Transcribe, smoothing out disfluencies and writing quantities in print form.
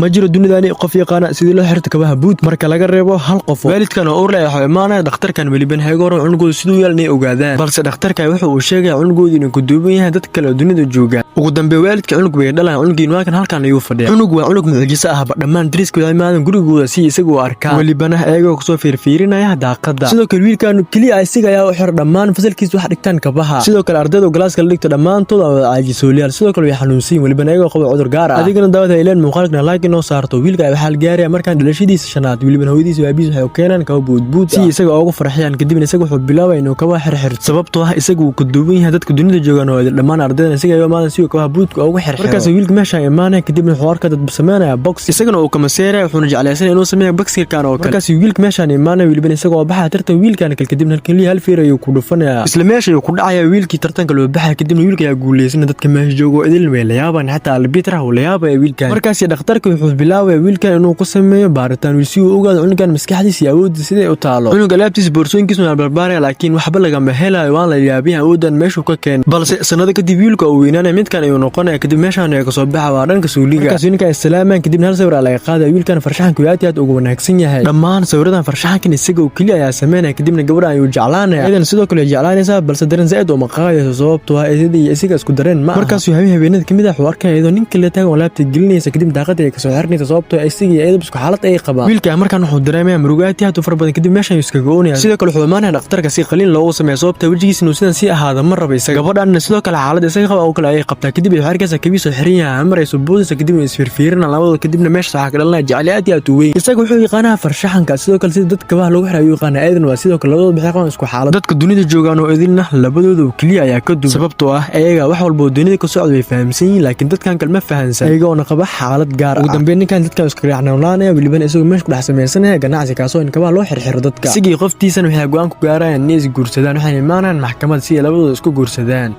ma jiro dunidani qof yaqaan sidii loo xirto kabaha boot marka laga reebo hal qof waalidkan oo leeyahay imaanaya dhakhtarkan waliban haygoor cunugooda sidoo yeelnay ogaadaan balse dhakhtarka wuxuu uu sheegay cunugooda inuu ku duuban yahay dad kale oo dunida jooga ugu dambeey waalidka cunug bay dhalaan cunugiin waa kan halkan ayuu fadhiyaa cunug waa cunug mucjiso ah dhammaan dariskooda imaadan gurigooda si isagu arkaa walibana ayagoo kusoo fiirfiirinaya daaqada sidoo kale wiilkan kaliya isaga ayaa u xir dhammaan fasalkiisa wax dhigtaan kabaha sidoo kale ardayda galaaska la dhigto dhammaantood waa caajisooliyaal sidoo kale way xanuunsan walibana ayagoo qaba cudur gaar ah adigana daawada ileen muuqaalkana like noo saarto wiilka waxa la gaaray markaan dhalashadiisa shanaad walibana hooyadiisa waabiis waxay keenaan kaba boodbood si isaga ugu farxiyaan kadibna isaga wuxuu bilaabay inuu kaba xirxirto sababtoo ah isagu uu ku duuban yahay dadka dunida joogan oo dhammaan ardayda isaga ay maadan si kaba boodka ugu xirxiro markaas wiilka meesha imaanay kadibna wuxuu arkaa dad sameynaya box isagana uu kama seeray wuxuu jeclaysan inuu sameeyo boxkan oo kale markaas wiilka meesha imaanay walibana isaga oo baxa tartan wiilkan kadibna kaliya hal fiir ayuu ku dhufanaya isla meesha uu ku dhacaya wiilkii tartanka loo baxay kadibna wiilka ayaa guuleysan dadka meesha joogo idil way la yaabaan xataa albitra uu la yaabay wiilkan markaas dhakhtarku wuxuu bilaabay wiilkan inuu ku sameeyo baaritaan si uu ogaado cunugan maskaxdiisa iyo awoodiisa sidee u taalo cunuga laabtiisa boorsooyinkiisa waa barbaaray laakiin waxba laga ma helayo waan la yaabin awoodan meesha ka keen balse sanado kadib wiilka uu weynaanay midkan ayuu noqonay kadib meeshan ay ka soo baxay waa dhanka suuliga markaas wiilka islaamaan kadibna hal sawir laga qaaday wiilkan farshaxanku aad ugu wanaagsan yahay dhammaan sawiradan farshaxankan isaga uu kaliya ayaa sameynay kadibna gabadha ayuu jeclaanay idan sidoo kale jeclaanaysa balse dareen zaid oo maqaayay sababtoo ah isaga isku dareen ma markaas uu habeenada kamid ah arkay iyadoo ninka la taagan laabta gelinaysa kadib daaqada ay ka soo xirnaysa sababtoo ah isaga iyo isku xaalad ay qabaan wiilka markaan wuxuu dareemay murugaati aad u far badan kadib meeshan iska go'oonaya sidoo kale wuxuu maanahay dhakhtarka si qaliin loogu sameeyo sababta wajigiisa inuu sidan si ahaado ma rabo isaga gabadhan sidoo kale xaalad isaga qaba oo kale ay qabtaa kadib ay arkaysa kabiso xiran yahay marayso boodisa kadib ay isfirfiirina labadooda kadibna meesha waxa ka dhalanaya jacayl aad u weyn isaga wuxuu yaqaanaa farshaxanka sidoo kale sida dadka wax lagu xirayo yaqaan aadan waa sidoo kale labadooda bixi qaan isku xaalad dadka dunida joogan oo idilna labadooda kaliya ayaa ka duub sababtoo ah ayaga wax walba dunida ka socdo way fahamsan yihiin laakiin dadkan kalma fahansan ayaga oo qaba xaalad gaar ah ugu dambeyn ninkan dadka isku raacnaanaya waliban isagu meesha ku dhex sameeysanaya ganacsi kaasoo in kaba loo xirxiro dadka sigii qoftiisana waxay go'aan ku gaarayaan inay is guursadaan waxay imaanaan maxkamad si ay labadooda isku guursadaan